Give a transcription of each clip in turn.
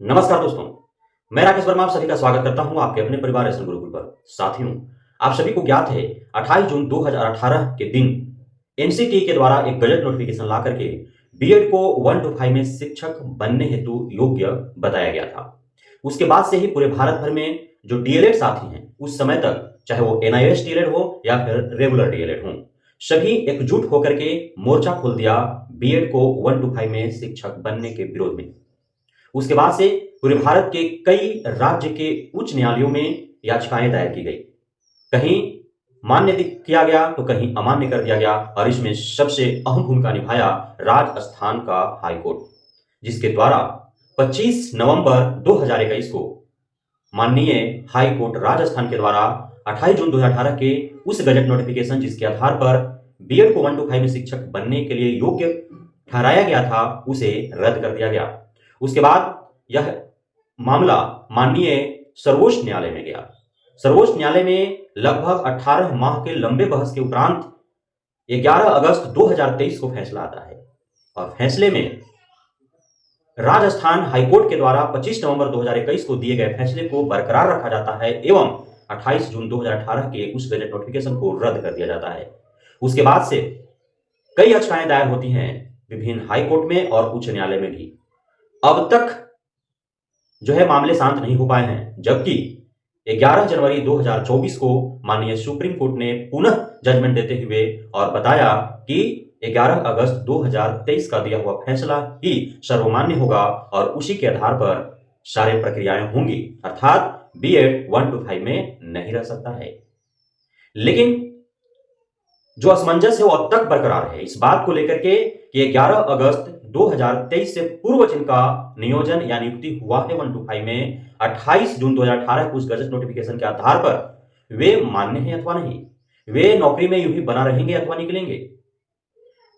नमस्कार दोस्तों, मैं राकेश वर्मा आप सभी का स्वागत करता हूं आपके अपने परिवार एसएन गुरुकुल पर। साथियों, आप सभी को ज्ञात है 28 जून 2018 के दिन एनसीटी के द्वारा एक गजट नोटिफिकेशन ला करके बीएड को 1 to 5 में शिक्षक बनने हेतु योग्य बताया गया था। उसके बाद से ही पूरे भारत भर में जो डीएलएड साथी हैं उस समय तक, चाहे वो एनआईएस डीएलएड हो या फिर रेगुलर डीएलएड हो, सभी एकजुट होकर के मोर्चा खोल दिया बीएड को 1 to 5 में शिक्षक बनने के विरोध में। उसके बाद से पूरे भारत के कई राज्य के उच्च न्यायालयों में याचिकाएं दायर की गई। कहीं मान्य किया गया तो कहीं अमान्य कर दिया गया और इसमें सबसे अहम भूमिका निभाया राजस्थान का हाईकोर्ट, जिसके द्वारा 25 नवंबर 2021 को माननीय हाईकोर्ट राजस्थान के द्वारा 28 जून 2018 के उस गजट नोटिफिकेशन जिसके आधार पर बीएड को 1 to 5 में शिक्षक बनने के लिए योग्य ठहराया गया था उसे रद्द कर दिया गया। उसके बाद यह मामला माननीय सर्वोच्च न्यायालय में गया। सर्वोच्च न्यायालय में लगभग 18 माह के लंबे बहस के उपरांत 11 अगस्त 2023 को फैसला आता है और फैसले में राजस्थान हाईकोर्ट के द्वारा 25 नवंबर 2021 को दिए गए फैसले को बरकरार रखा जाता है एवं 28 जून 2018 के उस गजट नोटिफिकेशन को रद्द कर दिया जाता है। उसके बाद से कई याचिकाएं दायर होती हैं विभिन्न हाईकोर्ट में और उच्च न्यायालय में भी। अब तक जो है मामले शांत नहीं हो पाए हैं, जबकि 11 जनवरी 2024 को माननीय सुप्रीम कोर्ट ने पुनः जजमेंट देते हुए और बताया कि 11 अगस्त 2023 का दिया हुआ फैसला ही सर्वमान्य होगा और उसी के आधार पर सारे प्रक्रियाएं होंगी, अर्थात बीएड 1 to 5 में नहीं रह सकता है। लेकिन जो असमंजस है वो अब तक बरकरार है इस बात को लेकर के कि 11 अगस्त 2023 से पूर्व जिनका नियोजन या नियुक्ति हुआ है 1 to 5 में 28 जून 2018 के उस गजट नोटिफिकेशन के आधार पर वे मान्य हैं अथवा नहीं, वे नौकरी में यूं ही बना रहेंगे अथवा निकलेंगे।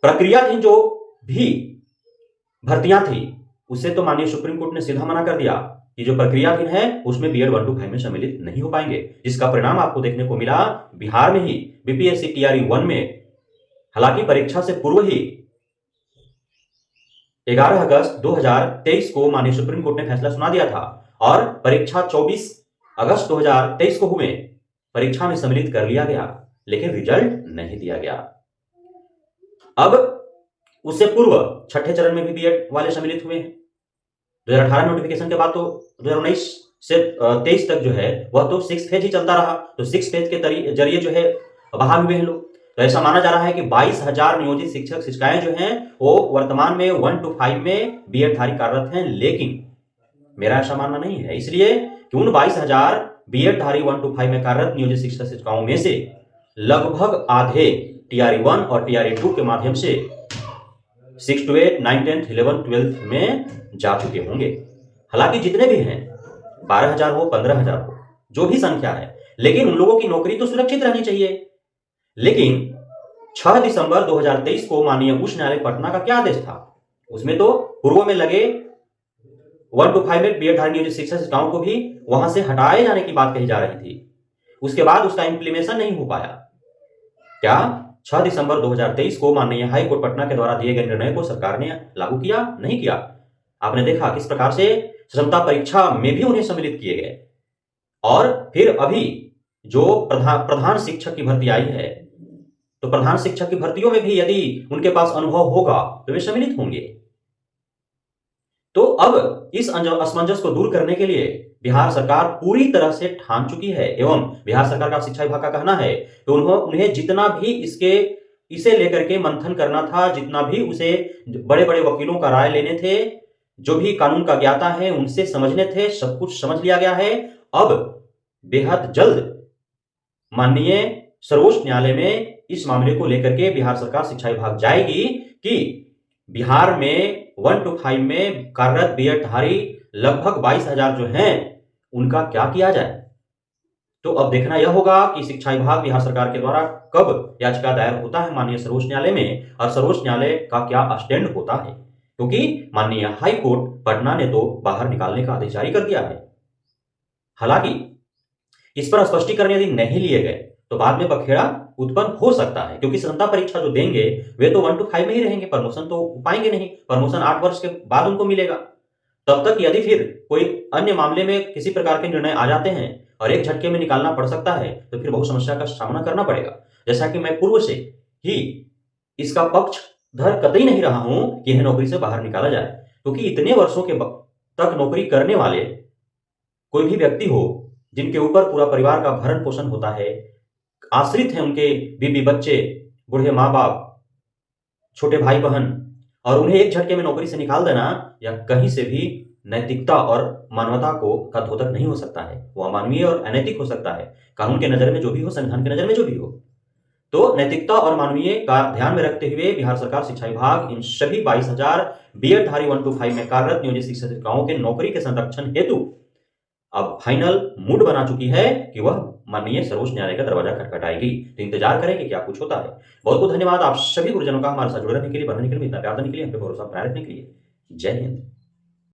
प्रक्रियाधीन जो भी भर्तियां थी उससे तो माननीय सुप्रीम कोर्ट ने सीधा मना कर दिया कि जो प्रक्रियाधीन है उसमें बीएड 1 to 5 में सम्मिलित नहीं हो पाएंगे, जिसका परिणाम आपको देखने को मिला बिहार में ही बीपीएससी टीआरई 1 में। हालांकि परीक्षा से पूर्व ही 11 अगस्त 2023 को माननीय सुप्रीम कोर्ट ने फैसला सुना दिया था और परीक्षा 24 अगस्त 2023 को हुए परीक्षा में सम्मिलित कर लिया गया, लेकिन रिजल्ट नहीं दिया गया। अब उससे पूर्व छठे चरण में भी बीएड वाले सम्मिलित हुए हैं। 2018 नोटिफिकेशन के बाद तो 2019 से 23 तक जो है वह तो 6 फेज ही चलता रहा, तो 6 फेज के जरिए जो है बहाल हुए हैं लोग। तो ऐसा माना जा रहा है कि 22,000 नियोजित शिक्षक शिक्षिकाएं जो हैं वो वर्तमान में 1 to 5 में बीएड धारी कार्यरत हैं, लेकिन मेरा ऐसा मानना नहीं है, इसलिए कि उन 22,000 बीएड धारी 1 to 5 में कार्यरत नियोजित शिक्षक शिक्षिकाओं में से लगभग आधे टीआरई 1 और टीआरई 2 के माध्यम से 6 to 8, 9, 10, 11, 12 में जा चुके होंगे। हालांकि जितने भी हैं 12,000 हो 15,000 हो जो भी संख्या है, लेकिन उन लोगों की नौकरी तो सुरक्षित रहनी चाहिए। लेकिन 6 दिसंबर 2023 को माननीय उच्च न्यायालय पटना का क्या आदेश था, उसमें तो पूर्व में लगे 1 to 5 में बीएड धारी नियोजित शिक्षक शिक्षिकाओं को भी वहां से हटाए जाने की बात कही जा रही थी। उसके बाद उसका इंप्लीमेशन नहीं हो पाया। क्या 6 दिसंबर 2023 को माननीय हाई कोर्ट पटना के द्वारा दिए गए निर्णय को सरकार ने लागू किया? नहीं किया। आपने देखा किस प्रकार से क्षमता परीक्षा में भी उन्हें सम्मिलित किए गए और फिर अभी जो प्रधान शिक्षक की भर्ती आई है, तो प्रधान शिक्षक की भर्तियों में भी यदि उनके पास अनुभव होगा तो वे सम्मिलित होंगे। तो अब इस असमंजस को दूर करने के लिए बिहार सरकार पूरी तरह से ठान चुकी है एवं बिहार सरकार का शिक्षा विभाग का कहना है कि उन्हें जितना भी इसे लेकर के मंथन करना था, जितना भी उसे बड़े बड़े वकीलों का राय लेने थे, जो भी कानून का ज्ञाता है उनसे समझने थे, सब कुछ समझ लिया गया है। अब बेहद जल्द माननीय सर्वोच्च न्यायालय में इस मामले को लेकर के बिहार सरकार शिक्षा विभाग जाएगी कि बिहार में 1 to 5 में कार्यरत बीएड धारी लगभग 22,000 जो हैं उनका क्या किया जाए। तो अब देखना यह होगा कि शिक्षा विभाग बिहार सरकार के द्वारा कब याचिका दायर होता है माननीय सर्वोच्च न्यायालय में और सर्वोच्च न्यायालय का क्या स्टैंड होता है, क्योंकि माननीय हाई कोर्ट पटना ने तो बाहर निकालने का आदेश जारी कर दिया है। हालांकि इस पर स्पष्टीकरण यदि नहीं लिए गए तो बाद में बखेड़ा उत्पन्न हो सकता है, क्योंकि क्षमता परीक्षा जो देंगे वे तो 1 to 5 में ही रहेंगे, प्रमोशन तो पाएंगे नहीं, प्रमोशन 8 वर्ष के बाद उनको मिलेगा। तब तक यदि फिर कोई अन्य मामले में किसी प्रकार के निर्णय आ जाते हैं और एक झटके में निकालना पड़ सकता है, तो फिर बहुत समस्या का सामना करना पड़ेगा। जैसा कि मैं पूर्व से ही इसका पक्षधर कतई नहीं रहा हूं कि इन्हें नौकरी से बाहर निकाला जाए, क्योंकि इतने वर्षों के तक नौकरी करने वाले कोई भी व्यक्ति हो, जिनके ऊपर पूरा परिवार का भरण पोषण होता है, आश्रित हैं उनके बीवी बच्चे, बूढ़े माँ बाप, छोटे भाई बहन, और उन्हें एक झटके में नौकरी से निकाल देना या कहीं से भी नैतिकता और मानवता को का द्योतक नहीं हो सकता है। वो अमानवीय और अनैतिक हो सकता है, कानून के नजर में जो भी हो, संविधान के नजर में जो भी हो। तो नैतिकता और मानवीय का ध्यान में रखते हुए बिहार सरकार शिक्षा विभाग इन सभी 22,000 बीएड-धारी 1 to 5 में कार्यरत नियोजित शिक्षकों के नौकरी के संरक्षण हेतु अब फाइनल मूड बना चुकी है कि वह माननीय सर्वोच्च न्यायालय का दरवाजा खटखटाएगी। तो इंतजार करें कि क्या कुछ होता है। बहुत बहुत धन्यवाद आप सभी गुरुजनों का हमारे साथ जुड़े रहने के लिए, बढ़ने के लिए, इतना प्यार देने के लिए, हम पे भरोसा बनाए रखने के लिए। जय हिंद।